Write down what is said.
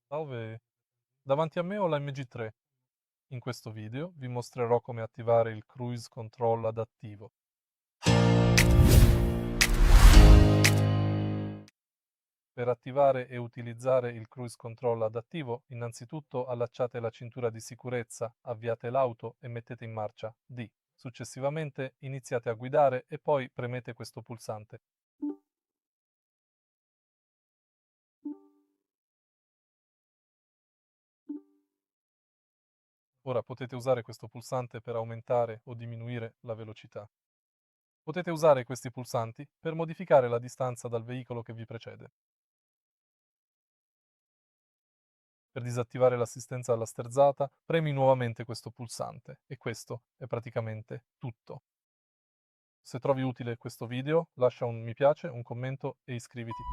Salve, davanti a me ho la MG3. In questo video vi mostrerò come attivare il Cruise Control Adattivo. Per attivare e utilizzare il Cruise Control Adattivo, innanzitutto allacciate la cintura di sicurezza, avviate l'auto e mettete in marcia D. Successivamente iniziate a guidare e poi premete questo pulsante. Ora potete usare questo pulsante per aumentare o diminuire la velocità. Potete usare questi pulsanti per modificare la distanza dal veicolo che vi precede. Per disattivare l'assistenza alla sterzata, premi nuovamente questo pulsante e questo è praticamente tutto. Se trovi utile questo video, lascia un mi piace, un commento e iscriviti.